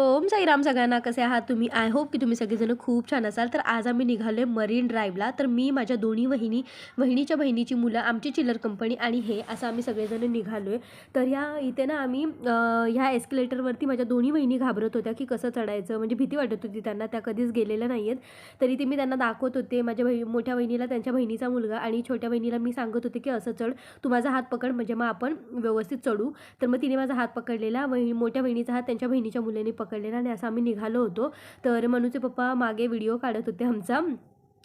ओम साईराम सगळ्यांना. कसे आहात तुम्ही? आय होप की तुम्ही सगळेजण खूप छान असाल. तर आज आम्ही निघालो आहे मरीन ड्राईव्हला. तर मी, माझ्या दोन्ही वहिनीच्या बहिणीची मुलं, आमची चिल्लर कंपनी आणि हे असं आम्ही सगळेजण निघालो आहे. तर इथे ना आम्ही ह्या एस्केलेटरवरती माझ्या दोन्ही वहिनी घाबरत होत्या की कसं चढायचं, म्हणजे भीती वाटत होती त्यांना. त्या कधीच गेलेल्या नाही आहेत. तरी ते मी त्यांना दाखवत होते. माझ्या मोठ्या बहिणीला त्यांच्या बहिणीचा मुलगा आणि छोट्या बहिणीला मी सांगत होते की असं चढ, तू माझा हात पकड, म्हणजे मग आपण व्यवस्थित चढू. तर मग तिने माझा हात पकडलेला, मोठ्या बहिणीचा हात त्यांच्या बहिणीच्या मुलीने पकडलेला आणि असं आम्ही निघालो होतो. तर मनूचे पप्पा मागे व्हिडिओ काढत होते आमचा.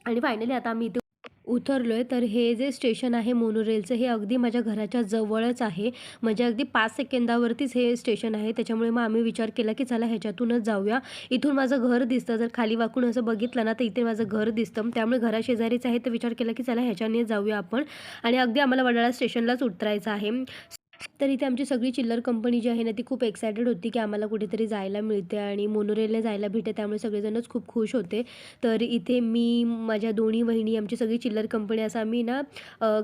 आणि फायनली आता आम्ही इथे उतरलो आहे. तर हे जे स्टेशन आहे मोनोरेलचं, हे अगदी माझ्या घराच्या जवळच आहे. म्हणजे अगदी 5 सेकंदावरतीच हे स्टेशन आहे. त्याच्यामुळे मग आम्ही विचार केला की चला ह्याच्यातूनच जाऊया. इथून माझं घर दिसतं, जर खाली वाकून असं बघितलं ना तर इथे माझं घर दिसतं. त्यामुळे घराशेजारीच आहे. तर विचार केला की चला ह्याच्याने जाऊया आपण. आणि अगदी आम्हाला वडाळा स्टेशनलाच उतरायचं आहे. तर इथे आमची सगळी चिल्लर कंपनी जी आहे ना ती खूप एक्सायटेड होती की आम्हाला कुठेतरी जायला मिळते आणि मोनोरेलने जायला भेटते. त्यामुळे सगळेजणच खूप खुश होते. तर इथे मी, माझ्या दोन्ही वहिनी, आमची सगळी चिल्लर कंपनी असं आम्ही ना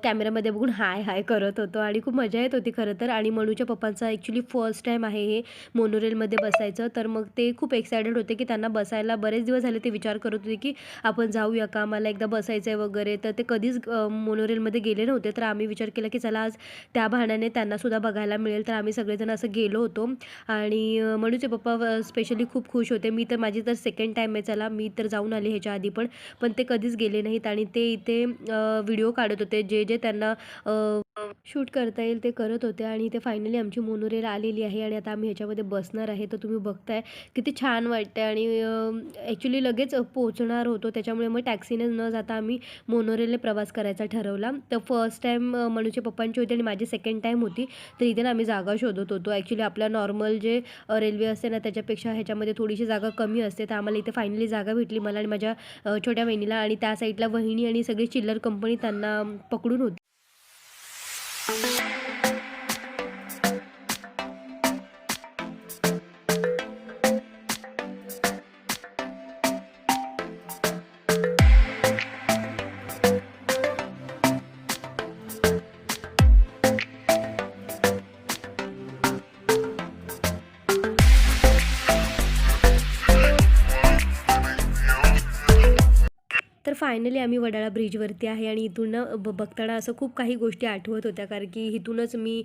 कॅमेऱ्यामध्ये बघून हाय हाय करत होतो आणि खूप मजा येत होती खरं तर. आणि मनूच्या पप्पांचा ॲक्च्युली फर्स्ट टाईम आहे हे मोनोरेलमध्ये बसायचं. तर मग ते खूप एक्सायटेड होते की त्यांना बसायला बरेच दिवस झाले. ते विचार करत होते की आपण जाऊया का, मला एकदा बसायचं आहे वगैरे. तर ते कधीच मोनोरेलमध्ये गेले नव्हते. तर आम्ही विचार केला की चला आज त्या बहाण्याने त्यांना सुद्धा बघायला मिळेल. तर आम्ही सगळेजण असं गेलो होतो. आणि मनूचे पप्पा स्पेशली खूप खुश होते. मी तर, माझी तर सेकंड टाईम आहे. चला, मी तर जाऊन आले ह्याच्या आधी पण ते कधीच गेले नाहीत. आणि ते इथे व्हिडिओ काढत होते, जे जे त्यांना शूट करता येईल ते करत होते. आणि इथे फायनली आमची मोनोरेल आलेली आहे आणि आता आम्ही ह्याच्यामध्ये बसणार आहे. तर तुम्ही बघताय किती छान वाटतं. आणि ॲक्च्युली लगेच पोहोचणार होतो, त्याच्यामुळे मग टॅक्सीने न जाता आम्ही मोनोरेलने प्रवास करायचा ठरवला. तर फर्स्ट टाईम मनूच्या पप्पांची होती आणि माझी सेकंड टाईम होती. तर इथे ना आम्ही जागा शोधत होतो. ॲक्च्युली आपल्या नॉर्मल जे रेल्वे असते ना त्याच्यापेक्षा ह्याच्यामध्ये थोडीशी जागा कमी असते. तर आम्हाला इथे फायनली जागा भेटली, मला आणि माझ्या छोट्या बहिणीला. आणि त्या साईडला वहिनी आणि सगळी चिल्लर कंपनी त्यांना पकडून होती. तर फायनली आम्ही वडाळा ब्रिजवरती आहे. आणि इथून बघताना असं खूप काही गोष्टी आठवत होत्या, कारण की इथूनच मी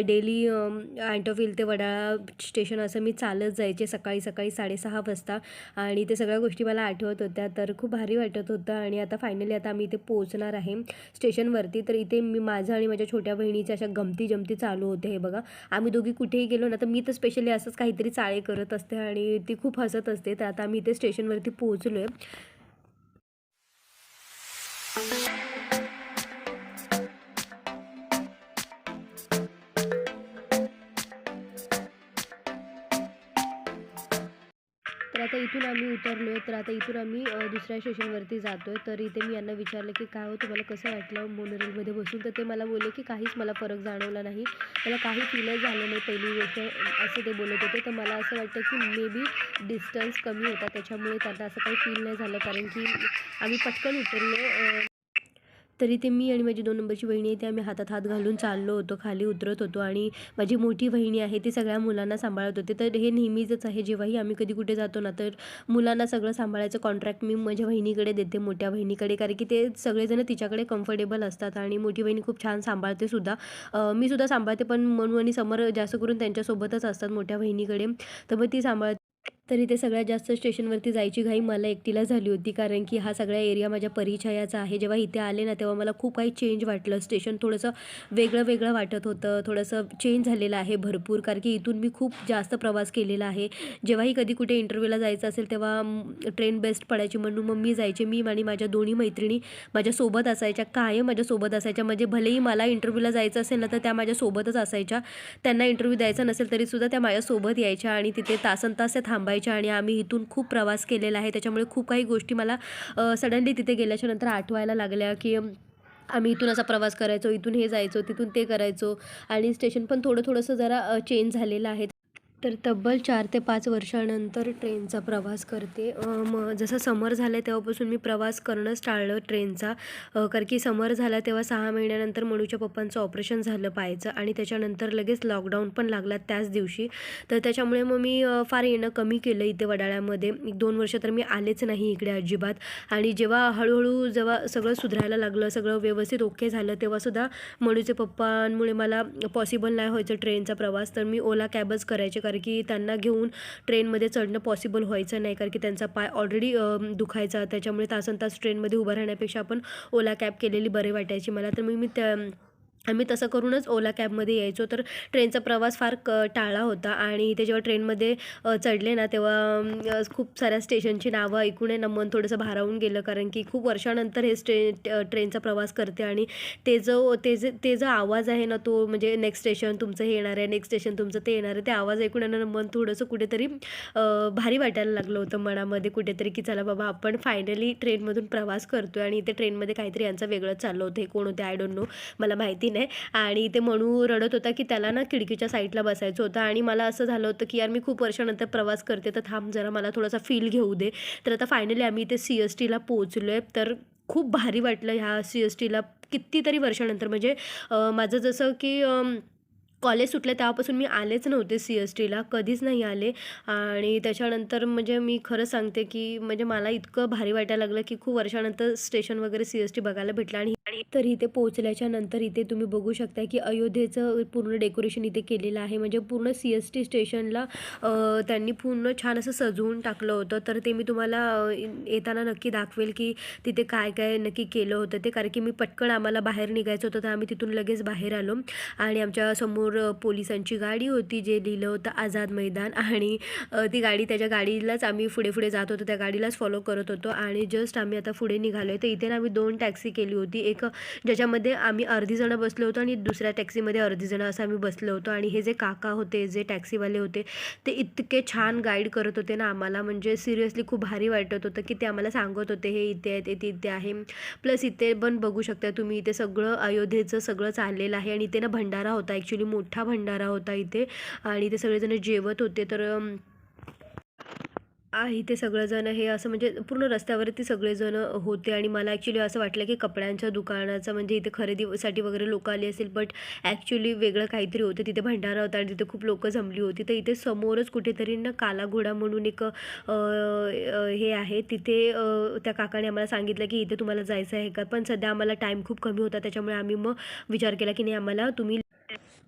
डेली अँटोफिल ते वडाळा स्टेशन असं मी चालत जायचे सकाळी सकाळी 6:30 वाजता. आणि ते सगळ्या गोष्टी मला आठवत होत्या. तर खूप भारी वाटत होतं. आणि आता फायनली आता आम्ही इथे पोहोचणार आहे स्टेशनवरती. तर इथे मी, माझं आणि माझ्या छोट्या बहिणीच्या अशा गमती जमती चालू होते. हे बघा, आम्ही दोघी कुठेही गेलो ना तर मी तर स्पेशली असंच काहीतरी चाळे करत असते आणि ती खूप हसत असते. तर आता आम्ही इथे स्टेशनवरती पोहोचलो आहे. तर आता इथून आम्ही उतरलो आहे. तर आता इथून आम्ही दुसऱ्या स्टेशनवरती जातो आहे. तर इथे मी यांना विचारलं की काय हो, तुम्हाला कसं वाटलं मोनोरेलमध्ये बसून? तर ते मला बोलले की काहीच मला फरक जाणवला नाही, मला काही फीलच झालं नाही पहिली गोष्ट, असं ते बोलत होते. तर मला असं वाटतं की मे बी डिस्टन्स कमी होता त्याच्यामुळे त्यांना असं काही फील नाही झालं, कारण की आम्ही पटकन उतरलो. तरी ते मी आणि माझी 2 नंबरची वहिनी आहे, ते आम्ही हातात हात घालून चाललो होतो, खाली उतरत होतो. आणि माझी मोठी वहिनी आहे ती सगळ्या मुलांना सांभाळत होते. तर हे नेहमीचंच आहे, जेव्हाही आम्ही कधी कुठे जातो ना तर मुलांना सगळं सांभाळायचं कॉन्ट्रॅक्ट मी माझ्या वहिनीकडे देते, मोठ्या वहिनीकडे, कारण की ते सगळेजण तिच्याकडे कम्फर्टेबल असतात. आणि मोठी वहिनी खूप छान सांभाळते सुद्धा. मी सुद्धा सांभाळते, पण मनू आणि समर जास्त करून त्यांच्यासोबतच असतात मोठ्या वहिनीकडे. तर मग ती सांभाळते. तरी ते सगळ्यात जास्त स्टेशनवरती जायची घाई मला एकटीला झाली होती, कारण की हा सगळा एरिया माझ्या परिचयाचा आहे. जेव्हा इथे आले ना तेव्हा मला खूप काही चेंज वाटलं. स्टेशन थोडंसं वेगळं वेगळं वाटत होतं, थोडंसं चेंज झालेलं आहे भरपूर, कारण की इथून मी खूप जास्त प्रवास केलेला आहे. जेव्हाही कधी कुठे इंटरव्ह्यूला जायचं असेल तेव्हा ट्रेन बेस्ट पडायची, म्हणून मग मी जायचे. मी आणि माझ्या दोन्ही मैत्रिणी माझ्यासोबत असायच्या, कायम माझ्यासोबत असायच्या. म्हणजे भलेही मला इंटरव्ह्यूला जायचं असेल ना तर त्या माझ्यासोबतच असायच्या. त्यांना इंटरव्ह्यू द्यायचा नसेल तरीसुद्धा त्या माझ्यासोबत यायच्या आणि तिथे तासनतास त्या थांबायच्या. आणि आम्ही इथून खूप प्रवास केलेला आहे, त्याच्यामुळे खूप काही गोष्टी मला सडनली तिथे गेल्याच्या नंतर आठवायला लागल्या की आम्ही इथून असा प्रवास करायचो, इथून हे जायचो, तिथून ते करायचो. आणि स्टेशन पण थोडंसं जरा चेंज झालेलं आहे. तर तब्बल 4 ते 5 वर्षानंतर ट्रेनचा प्रवास करते. मग जसं समर झालं तेव्हापासून मी प्रवास करणंच टाळलं ट्रेनचा. कारण की समर झाला तेव्हा 6 महिन्यानंतर मनूच्या पप्पांचं ऑपरेशन झालं पायाचं आणि त्याच्यानंतर लगेच लॉकडाऊन पण लागला त्याच दिवशी. तर त्याच्यामुळे मग मी फार येणं कमी केलं इथे वडाळ्यामध्ये. 1-2 वर्ष तर मी आलेच नाही इकडे अजिबात. आणि जेव्हा हळूहळू जेव्हा सगळं सुधारायला लागलं, सगळं व्यवस्थित ओके झालं, तेव्हासुद्धा मनूचे पप्पांमुळे मला पॉसिबल नाही व्हायचं ट्रेनचा प्रवास. तर मी ओला कॅबच करायचे, कारण की त्यांना घेऊन ट्रेनमध्ये चढणं पॉसिबल व्हायचं नाही, कारण की त्यांचा पाय ऑलरेडी दुखायचा. त्याच्यामुळे तासनतास ट्रेनमध्ये उभं राहण्यापेक्षा आपण ओला कॅब केलेली बरे वाटायची मला. तर मी आम्ही तसं करूनच ओला कॅबमध्ये यायचो. तर ट्रेनचा प्रवास फार टाळला होता. आणि ते जेव्हा ट्रेनमध्ये चढले ना, तेव्हा खूप साऱ्या स्टेशनची नावं ऐकून आहे ना मन थोडंसं भारावून गेलं, कारण की खूप वर्षानंतर हे ट्रेनचा प्रवास करते. आणि ते जो आवाज आहे ना, तो म्हणजे नेक्स्ट स्टेशन तुमचं हे येणार आहे, नेक्स्ट स्टेशन तुमचं ते येणार आहे, ते आवाज ऐकून आहे ना मन थोडंसं कुठेतरी भारी वाटायला लागलं होतं मनामध्ये कुठेतरी, की चला बाबा आपण फायनली ट्रेनमधून प्रवास करतोय. आणि इथे ट्रेनमध्ये काहीतरी यांचं वेगळंच चाललं होतं. हे कोण होते आय डोंट नो, मला माहिती नाही. आणि ते मनू रडत होता की त्याला ना खिडकीच्या साईडला बसायचं होतं. आणि मला असं झालं होतं की यार मी खूप वर्षानंतर प्रवास करते, तर थांब जरा मला थोडासा फील घेऊ दे. तर आता फायनली आम्ही इथे CSTला पोहोचलो आहे. तर खूप भारी वाटलं ह्या CSTला कितीतरी वर्षानंतर. म्हणजे माझं जसं की कॉलेज सुटलं तेव्हापासून मी आलेच नव्हते CSTला, कधीच नाही आले. आणि त्याच्यानंतर म्हणजे मी खरं सांगते की म्हणजे मला इतकं भारी वाटायला लागलं की खूप वर्षानंतर स्टेशन वगैरे CST बघायला भेटलं. आणि तर इथे पोहोचल्याच्या नंतर इथे तुम्ही बघू शकता की अयोध्येचं पूर्ण डेकोरेशन इथे केलेलं आहे. म्हणजे पूर्ण CST स्टेशनला त्यांनी पूर्ण छान असं सजवून टाकलं होतं. तर ते मी तुम्हाला येताना नक्की दाखवेल की तिथे काय काय नक्की केलं होतं ते. कारण की मी पटकन आम्हाला बाहेर निघायचं होतं, तर आम्ही तिथून लगेच बाहेर आलो. आणि आमच्या समोर पोलिसांची गाडी होती, जे लिहिलं होतं आझाद मैदान. आणि ती गाडी, त्याच्या गाडीलाच आम्ही पुढे पुढे जात होतो, त्या गाडीलाच फॉलो करत होतो. आणि जस्ट आम्ही आता पुढे निघालो आहे. तर इथे ना आम्ही 2 टॅक्सी केली होती. एक ज्याच्यामध्ये आम्ही अर्धी जणं बसलो होतो आणि दुसऱ्या टॅक्सीमध्ये अर्धी जणं असं आम्ही बसलो होतो. आणि हे जे काका होते, जे टॅक्सीवाले होते, ते इतके छान गाईड करत होते ना आम्हाला, म्हणजे सिरियसली खूप भारी वाटत होतं की ते आम्हाला सांगत होते हे इथे आहेत, ते इथे आहे. प्लस इथे पण बघू शकता तुम्ही, इथे सगळं अयोध्येचं सगळं चाललेलं आहे. आणि इथे ना भंडारा होता, ॲक्च्युली मोठा भंडारा होता इथे. आणि ते सगळेजण जेवत होते. तर इथे सगळेजण हे असं म्हणजे पूर्ण रस्त्यावरती सगळेजण होते. आणि मला ॲक्च्युली असं वाटलं की कपड्यांच्या दुकानाचं म्हणजे इथे खरेदीसाठी वगैरे लोकं आली असेल, बट ॲक्च्युली वेगळं काहीतरी होतं. तिथे भंडारा होता आणि तिथे खूप लोकं जमली होती. तर इथे समोरच कुठेतरी ना काला घोडा म्हणून एक हे आहे तिथे. त्या काकाने आम्हाला सांगितलं की इथे तुम्हाला जायचं आहे का, पण सध्या आम्हाला टाईम खूप कमी होता, त्याच्यामुळे आम्ही मग विचार केला की नाही, आम्हाला तुम्ही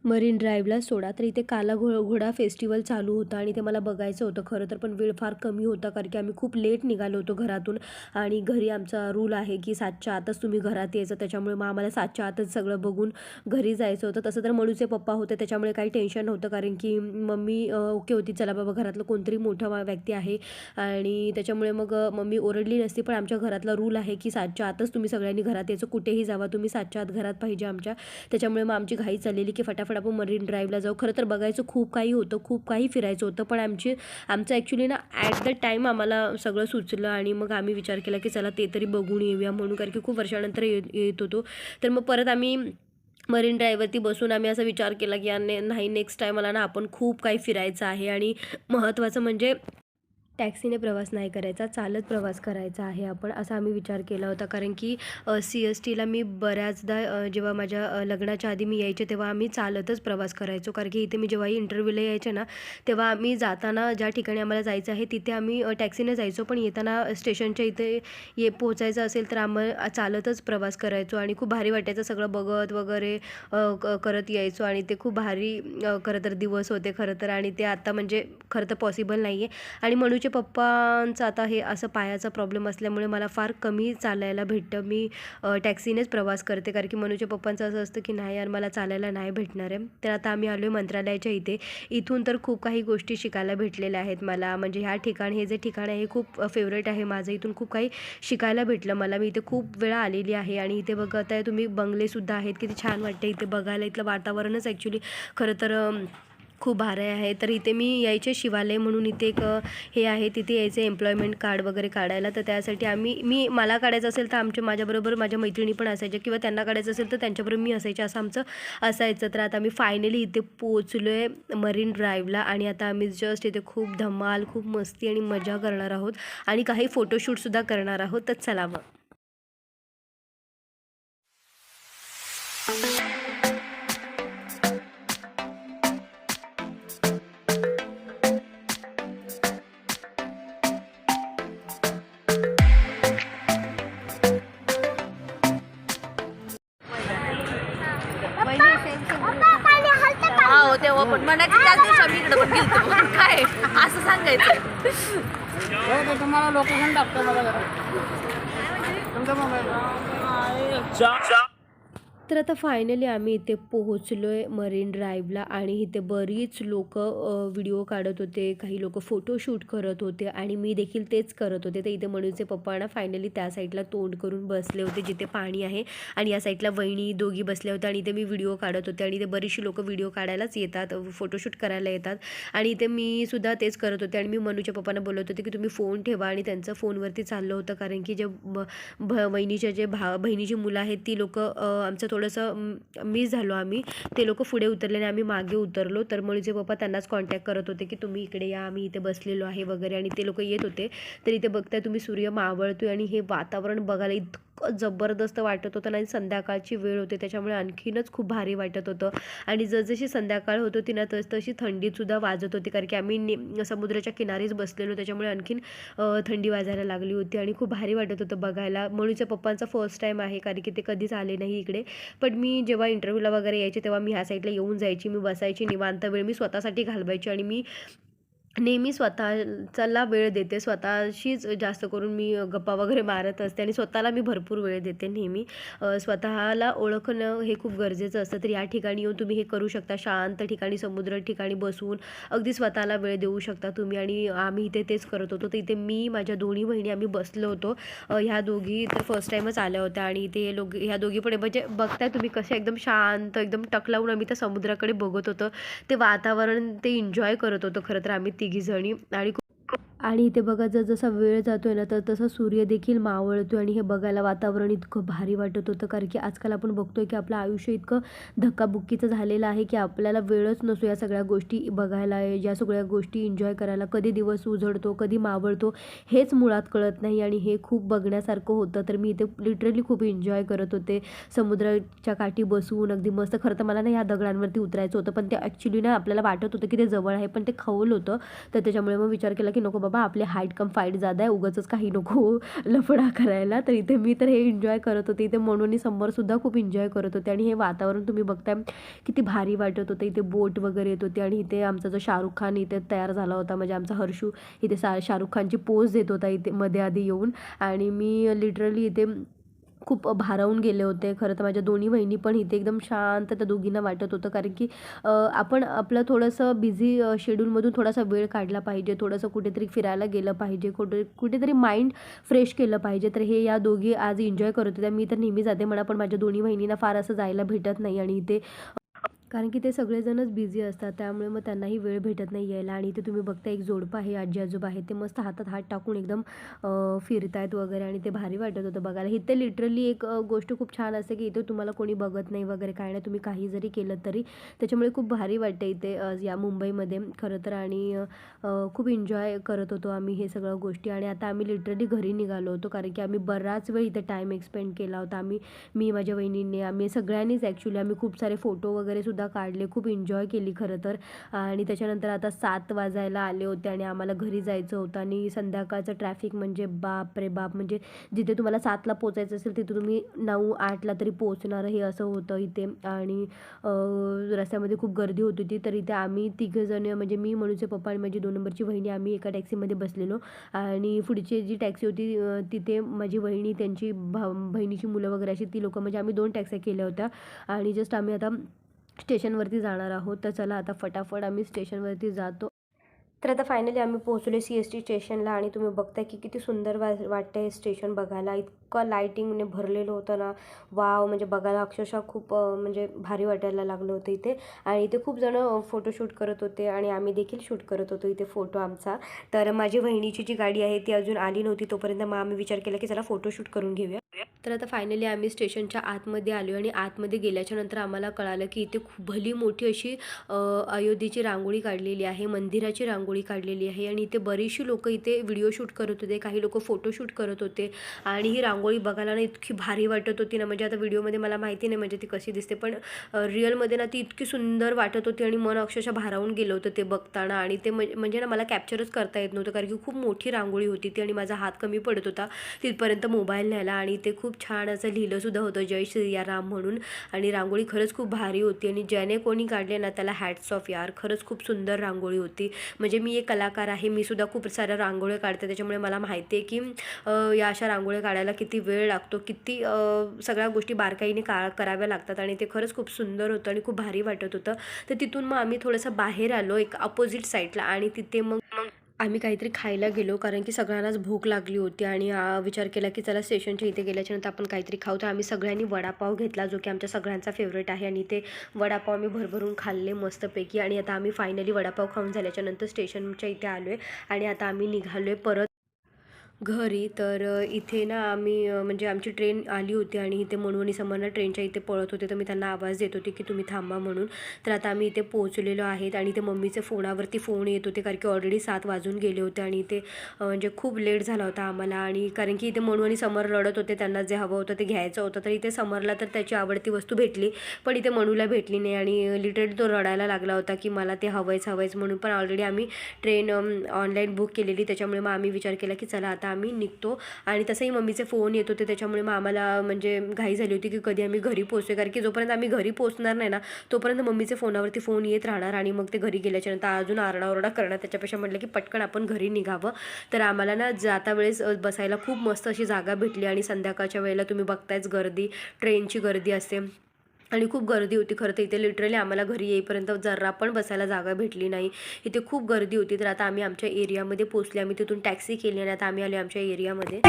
मरीन ड्राईव्हला सोडा. तर इथे काला घोडा फेस्टिवल चालू होता आणि ते मला बघायचं होतं खरं तर, पण वेळ फार कमी होता, कारण की आम्ही खूप लेट निघालो होतो घरातून. आणि घरी आमचा रूल आहे की 7च्या आतच तुम्ही घरात यायचं, त्याच्यामुळे मग आम्हाला 7च्या आतच सगळं बघून घरी जायचं होतं. तसं तर मनूचे पप्पा होते, त्याच्यामुळे काही टेन्शन नव्हतं, कारण की मम्मी ओके होती, चला बाबा घरातलं कोणतरी मोठा व्यक्ती आहे. आणि त्याच्यामुळे मग मम्मी ओरडली नसती. पण आमच्या घरातला रूल आहे की 7च्या आतच तुम्ही सगळ्यांनी घरात यायचं, कुठेही जावा तुम्ही 7च्या आत घरात पाहिजे आमच्या. त्याच्यामुळे मग आमची घाई चाललेली की फटाफट आपण मरीन ड्राईव्हला जाऊ. खरं तर बघायचं खूप काही होतं, खूप काही फिरायचं होतं, पण आमचं ॲक्च्युली ना ॲट द टाईम आम्हाला सगळं सुचलं. आणि मग आम्ही विचार केला की चला ते तरी बघून येऊया म्हणून, कारण की खूप वर्षानंतर येत होतो. तर मग परत आम्ही मरीन ड्राईव्हवरती बसून आम्ही असा विचार केला की यार नाही, नेक्स्ट टाईमाला ना आपण खूप काही फिरायचं आहे. आणि महत्त्वाचं म्हणजे टॅक्सीने प्रवास नाही करायचा, चालत प्रवास करायचा आहे आपण, असा आम्ही विचार केला होता. कारण की CSTला मी बऱ्याचदा जेव्हा माझ्या लग्नाच्या आधी मी यायचे तेव्हा आम्ही चालतच प्रवास करायचो. कारण की इथे मी जेव्हाही इंटरव्ह्यूला यायचे ना, तेव्हा आम्ही जाताना ज्या ठिकाणी आम्हाला जायचं आहे तिथे आम्ही टॅक्सीने जायचो, पण येताना स्टेशनच्या इथे पोचायचं असेल तर आम्ही चालतच प्रवास करायचो. आणि खूप भारी वाटायचं, सगळं बघत वगैरे करत यायचो. आणि ते खूप भारी खरं तर दिवस होते खरं तर. आणि ते आता म्हणजे खरं तर पॉसिबल नाही आहे. आणि मनूचे पप्पांचं आता हे असं पायाचा प्रॉब्लेम असल्यामुळे मला फार कमी चालायला भेटतं. मी टॅक्सीनेच प्रवास करते, कारण की मनूच्या पप्पांचं असं असतं की नाही यार मला चालायला नाही भेटणार आहे. तर आता आम्ही आलो आहे मंत्रालयाच्या इथे. इथून तर खूप काही गोष्टी शिकायला भेटलेल्या आहेत मला. म्हणजे ह्या ठिकाण, हे जे ठिकाण आहे हे खूप फेवरेट आहे माझं. इथून खूप काही शिकायला भेटलं मला. मी इथे खूप वेळा आलेली आहे. आणि इथे बघत आहे तुम्ही बंगलेसुद्धा आहेत, किती छान वाटते इथे बघायला. इथलं वातावरणच ॲक्च्युली खरं तर खूप भारी आहे. तर इथे मी यायचे शिवालय म्हणून इथे एक हे आहे, तिथे यायचे एम्प्लॉयमेंट कार्ड वगैरे काढायला. तर त्यासाठी मला काढायचं असेल तर माझ्याबरोबर माझ्या मैत्रिणी पण असायच्या किंवा त्यांना काढायचं असेल तर त्यांच्याबरोबर मी असायचे, असं आमचं असायचं. तर आता मी फायनली इथे पोहोचलो आहे मरीन ड्राईव्हला आणि आता आम्ही जस्ट इथे खूप धमाल, खूप मस्ती आणि मजा करणार आहोत आणि काही फोटोशूटसुद्धा करणार आहोत. तर चला मग. हो तेव्हा पण म्हणायचं त्याच दिवशी आम्ही इकडे पण गेलतो पण काय असं सांगायचं. तुम्हाला लोकेशन टाकतो मला जरा तुमचा मोबाईल. तर आता फायनली आम्ही इथे पोहोचलो आहे मरीन ड्राईव्हला आणि इथे बरीच लोक व्हिडिओ काढत होते, काही लोक फोटोशूट करत होते आणि मी देखील तेच करत होते. तर इथे मनूचे पप्पा ना फायनली त्या साईडला तोंड करून बसले होते जिथे पाणी आहे आणि या साईडला वहिनी दोघी बसल्या होत्या आणि इथे मी व्हिडिओ काढत होते आणि इथे बरीचशी लोक व्हिडिओ काढायलाच येतात, फोटोशूट करायला येतात आणि इथे मी सुद्धा तेच करत होते आणि मी मनूच्या पप्पांना बोलत होते की तुम्ही फोन ठेवा आणि त्यांचं फोनवरती चाललं होतं कारण की जे वहिनीच्या जे बहिणीची मुलं आहेत ती लोक आमचं थोडंसं मिस झालो आम्ही. ते लोक पुढे उतरले आणि आम्ही मागे उतरलो. तर मुलीचे पप्पा त्यांनाच कॉन्टॅक्ट करत होते की तुम्ही इकडे या, आम्ही इथे बसलेलो आहे वगैरे आणि ते लोक येत होते. तर इथे बघताय तुम्ही सूर्य मावळतोय आणि हे वातावरण बघायला इतकं जबरदस्त वाटत होतं आणि संध्याकाळची वेळ होती त्याच्यामुळे आणखीनच खूप भारी वाटत होतं आणि जसजशी संध्याकाळ होत होती ना तशी थंडीसुद्धा वाजत होती कारण की आम्ही समुद्राच्या किनारीच बसलेलो त्याच्यामुळे आणखीन थंडी वाजायला लागली होती आणि खूप भारी वाटत होतं बघायला. मुलीच्या पप्पांचा फर्स्ट टाईम आहे कारण की ते कधीच आले नाही इकडे. पण मी जेव्हा इंटरव्ह्यूला वगैरे यायचे तेव्हा मी ह्या साईडला येऊन जायची, मी बसायची, निवांत वेळ मी स्वतःसाठी घालवायची आणि मी नेहमी स्वतःला वेळ देते, स्वतःशीच जास्त करून मी गप्पा वगैरे मारत असते आणि स्वतःला मी भरपूर वेळ देते नेहमी. स्वतःला ओळखणं हे खूप गरजेचं असतं. तर या ठिकाणी येऊन तुम्ही हे करू शकता, शांत ठिकाणी समुद्र ठिकाणी बसून अगदी स्वतःला वेळ देऊ शकता तुम्ही आणि आम्ही इथे तेच करत होतो. तर इथे मी माझ्या दोन्ही बहिणी आम्ही बसलो होतो. ह्या दोघी तर फर्स्ट टाईमच आल्या होत्या आणि इथे ह्या दोघी पण म्हणजे बघताय तुम्ही कसे एकदम शांत एकदम टक लावून आम्ही त्या समुद्राकडे बघत होतो. ते वातावरण ते एन्जॉय करत होतो खरं तर आम्ही तिघीजणी आणि इथे बघा जसा वेळ जातोय ना तर तसा सूर्य देखील मावळतोय आणि हे बघायला वातावरण इतकं भारी वाटत होतं कारण की आजकाल आपण बघतोय की आपलं आयुष्य इतकं धक्काबुक्कीचं झालेलं आहे की आपल्याला वेळच नसतो या सगळ्या गोष्टी बघायला, या सगळ्या गोष्टी एन्जॉय करायला. कधी दिवस उजळतो कधी मावळतो हेच मुळात कळत नाही आणि हे खूप बघण्यासारखं होतं. तर मी इथे लिटरली खूप एन्जॉय करत होते समुद्राच्या काठी बसून अगदी मस्त. खरं तर मला ना ह्या दगडांवरती उतरायचं होतं पण ते ॲक्च्युली ना आपल्याला वाटत होतं की ते जवळ आहे पण ते खवल होतं. तर त्याच्यामुळे मग विचार केला की नको बाबा आपले हाईट कम फाईट जादा आहे, उगाचच काही नको लफडा करायला. तर इथे मी तर हे एन्जॉय करत होते. इथे म्हणून समोरसुद्धा खूप एन्जॉय करत होते आणि हे वातावरण तुम्ही बघताय किती भारी वाटत होतं. इथे बोट वगैरे येत होती आणि इथे आमचा जो शाहरुख खान इथे तयार झाला होता म्हणजे आमचा हर्षू इथे शाहरुख खानची पोज देत होता इथे मध्ये आधी येऊन आणि मी लिटरली इथे खूप भारावून गेले होते. खरं तर माझ्या दोन्ही बहिणी पण इथे एकदम शांत त्या दोघींना वाटत होतं कारण की आपण आपलं थोडंसं बिझी शेड्यूलमधून थोडासा वेळ काढला पाहिजे, थोडंसं कुठेतरी फिरायला गेलं पाहिजे, कुठेतरी माइंड फ्रेश केलं पाहिजे. तर हे या दोघी आज एन्जॉय करत होत्या. मी तर नेहमी जाते म्हणा पण माझ्या दोन्ही बहिणींना फार असं जायला भेटत नाही आणि इथे कारण की ते सगळेजणच बिझी असतात त्यामुळे मग त्यांनाही वेळ भेटत नाही यायला. आणि इथे तुम्ही बघता एक जोडपं आहे, आजी आजोबा आहे, ते मस्त हातात हात टाकून एकदम फिरतायत वगैरे आणि ते भारी वाटत होतं बघायला. इथे लिटरली एक गोष्ट खूप छान असते की इथे तुम्हाला कोणी बघत नाही वगैरे काय नाही, तुम्ही काही जरी केलं तरी त्याच्यामुळे खूप भारी वाटते इथे या मुंबईमध्ये खरं तर. आणि खूप एन्जॉय करत होतो आम्ही हे सगळ्या गोष्टी आणि आता आम्ही लिटरली घरी निघालो होतो कारण की आम्ही बराच वेळ इथे टाईम एक्सपेंड केला होता. मी माझ्या वहिनींनी आम्ही सगळ्यांनीच ॲक्च्युली आम्ही खूप सारे फोटो वगैरे सुद्धा काढले, खूप एन्जॉय केली खरं तर. आणि त्याच्यानंतर आता 7 वाजायला आले होते आणि आम्हाला घरी जायचं होतं आणि संध्याकाळचं ट्रॅफिक म्हणजे बाप रे बाप, म्हणजे जिथे तुम्हाला 7ला पोचायचं असेल तिथे तुम्ही 9-8ला तरी पोचणार हे असं होतं इथे. आणि रस्त्यामध्ये खूप गर्दी होती होती. तर इथे आम्ही तिघंजण म्हणजे मी, मनूचे पप्पा आणि माझी 2 नंबरची वहिनी आम्ही एका टॅक्सीमध्ये बसलेलो आणि पुढची जी टॅक्सी होती तिथे माझी वहिनी, त्यांची बहिणीची मुलं वगैरे अशी ती लोकं, म्हणजे आम्ही 2 टॅक्स्या केल्या होत्या आणि जस्ट आम्ही आता स्टेशनवरती जाणार आहोत. तर चला आता फटाफट आम्ही स्टेशनवरती जातो. तर आता फायनली आम्ही पोहोचलो CST स्टेशनला आणि तुम्ही बघताय की किती सुंदर वाटतं हे स्टेशन बघायला. इतकं लाईटिंगने भरलेलं होतं ना, वाव, म्हणजे बघायला अक्षरशः खूप म्हणजे भारी वाटायला लागलं होतं इथे. आणि इथे खूप जण फोटोशूट करत होते आणि आम्ही देखील शूट करत होतो इथे फोटो आमचा. तर माझी बहिणीची जी गाडी आहे ती अजून आली नव्हती, तोपर्यंत मग आम्ही विचार केला की चला फोटोशूट करून घेऊया. तर आता फायनली आम्ही स्टेशनच्या आतमध्ये आलो आणि आतमध्ये गेल्याच्या नंतर आम्हाला कळालं की इथे खूप भली मोठी अशी अयोध्येची रांगोळी काढलेली आहे, मंदिराची रांगोळी काढलेली आहे. आणि इथे बरीचशी लोक इथे व्हिडिओ शूट करत होते, काही लोक फोटोशूट करत होते. आणि ही रांगोळी बघायला ना इतकी भारी वाटत होती ना, म्हणजे आता व्हिडिओमध्ये मला माहिती नाही म्हणजे ती कशी दिसते, पण रिअलमध्ये ना ती इतकी सुंदर वाटत होती आणि मन अक्षरशः भारावून गेलं होतं ते बघताना. आणि ते म्हणजे ना मला कॅप्चरच करता येत नव्हतं, कारण की खूप मोठी रांगोळी होती ती आणि माझा हात कमी पडत होता तिथपर्यंत मोबाईल न्यायला. आणि ते खूप छान असं लिहिलंसुद्धा होतं जय श्रीराम म्हणून. आणि रांगोळी खरंच खूप भारी होती आणि ज्याने कोणी काढले ना त्याला हॅट्स ऑफ यार, खरंच खूप सुंदर रांगोळी होती. म्हणजे मी एक कलाकार आहे, मी सुद्धा खूप साऱ्या रांगोळ्या काढते, त्याच्यामुळे मला माहिती आहे की या अशा रांगोळ्या काढायला किती वेळ लागतो, किती सगळ्या गोष्टी बारकाईने कराव्या लागतात. आणि ते खरंच खूप सुंदर होतं आणि खूप भारी वाटत होतं. तर तिथून मग आम्ही थोडंसं बाहेर आलो एक अपोजिट साईडला आणि तिथे मग आम्ही काहीतरी खायला गेलो, कारण की सगळ्यांनाच भूक लागली होती. आणि विचार केला की चला स्टेशनच्या इथे गेल्याच्यानंतर आपण काहीतरी खाऊ. तर आम्ही सगळ्यांनी वडापाव घेतला, जो की आमच्या सगळ्यांचा फेवरेट आहे. आणि ते वडापाव आम्ही भरभरून खाल्ले मस्तपैकी. आणि आता आम्ही फायनली वडापाव खाऊन झाल्याच्यानंतर स्टेशनच्या इथे आलो आहे आणि आता आम्ही निघालो आहे परत घरी. तर इथे ना आम्ही म्हणजे आमची ट्रेन आली होती आणि इथे मनू आणि समर्ना ट्रेनच्या इथे पळत होते, तर मी त्यांना आवाज देत होते की तुम्ही थांबा म्हणून. तर आता आम्ही इथे पोहोचलेलो आहेत आणि ते मम्मीचे फोनावरती फोन येत होते, कारण की ऑलरेडी 7 वाजून गेले होते आणि इथे म्हणजे खूप लेट झाला होता आम्हाला. आणि कारण की इथे मनू आणि समर रडत होते, त्यांना जे हवं होतं ते घ्यायचं होतं. तर इथे समरला तर त्याची आवडती वस्तू भेटली, पण इथे मनूला भेटली नाही आणि लिटरली तो रडायला लागला होता की मला ते हवंच म्हणून. पण ऑलरेडी आम्ही ट्रेन ऑनलाईन बुक केलेली, त्याच्यामुळे मग आम्ही विचार केला की चला आता आम्ही निघतो. आणि तसंही मम्मीचे फोन येत होते, त्याच्यामुळे मग आम्हाला म्हणजे घाई झाली होती की कधी आम्ही घरी पोहोचतो, कारण की जोपर्यंत आम्ही घरी पोहोचणार नाही ना तोपर्यंत मम्मीचे फोनावरती फोन येत राहणार आणि मग ते घरी गेल्याच्यानंतर अजून आरडाओरडा करणार. त्याच्यापेक्षा म्हटलं की पटकन आपण घरी निघावं. तर आम्हाला ना जाता वेळेस बसायला खूप मस्त अशी जागा भेटली. आणि संध्याकाळच्या वेळेला तुम्ही बघतायच गर्दी, ट्रेनची गर्दी असते आणि खूप गर्दी होती. खरं तर इथे लिटरली आम्हाला घरी येईपर्यंत जरा पण बसायला जागा भेटली नाही, इथे खूप गर्दी होती. तर आता आम्ही आमच्या एरियामध्ये पोहोचले, आम्ही तिथून टॅक्सी केली आणि आता आम्ही आलो आमच्या एरियामध्ये.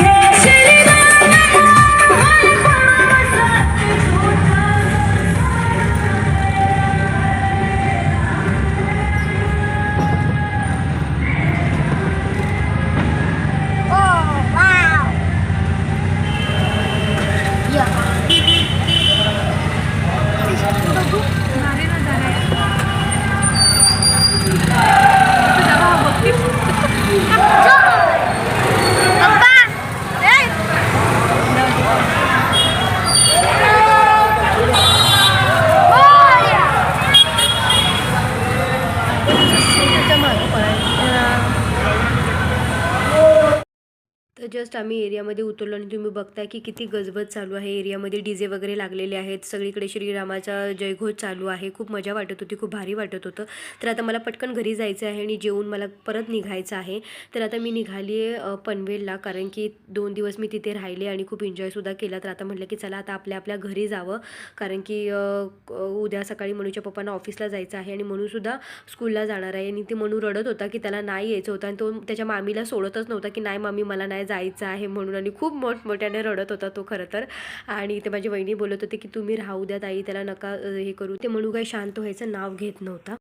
तर जस्ट आम्ही एरियामध्ये उतरलो आणि तुम्ही बघताय की किती गजबज चालू आहे एरियामध्ये, डीजे वगैरे लागलेले आहेत, सगळीकडे श्रीरामाचा जयघोष चालू आहे. खूप मजा वाटत होती, खूप भारी वाटत होतं. तर आता मला पटकन घरी जायचं आहे आणि जेवून मला परत निघायचं आहे. तर आता मी निघाली आहे पनवेलला, कारण की 2 दिवस मी तिथे राहिले आणि खूप एन्जॉयसुद्धा केला. तर आता म्हटलं की चला आता आपल्या घरी जावं, कारण की उद्या सकाळी मनूच्या पप्पांना ऑफिसला जायचं आहे आणि मनूसुद्धा स्कूलला जाणार आहे. आणि ते मनू रडत होता की त्याला नाही यायचं होतं आणि तो त्याच्या मामीला सोडतच नव्हता की नाही मामी मला नाही जायचं आहे म्हणून. आणि खूप मोठमोठ्याने रडत होता तो खरं तर. आणि ते माझी वहिनी बोलत होते की तुम्ही राहू द्या ताई, त्याला नका हे करू. ते मनू काही शांत व्हायचं नाव घेत नव्हता.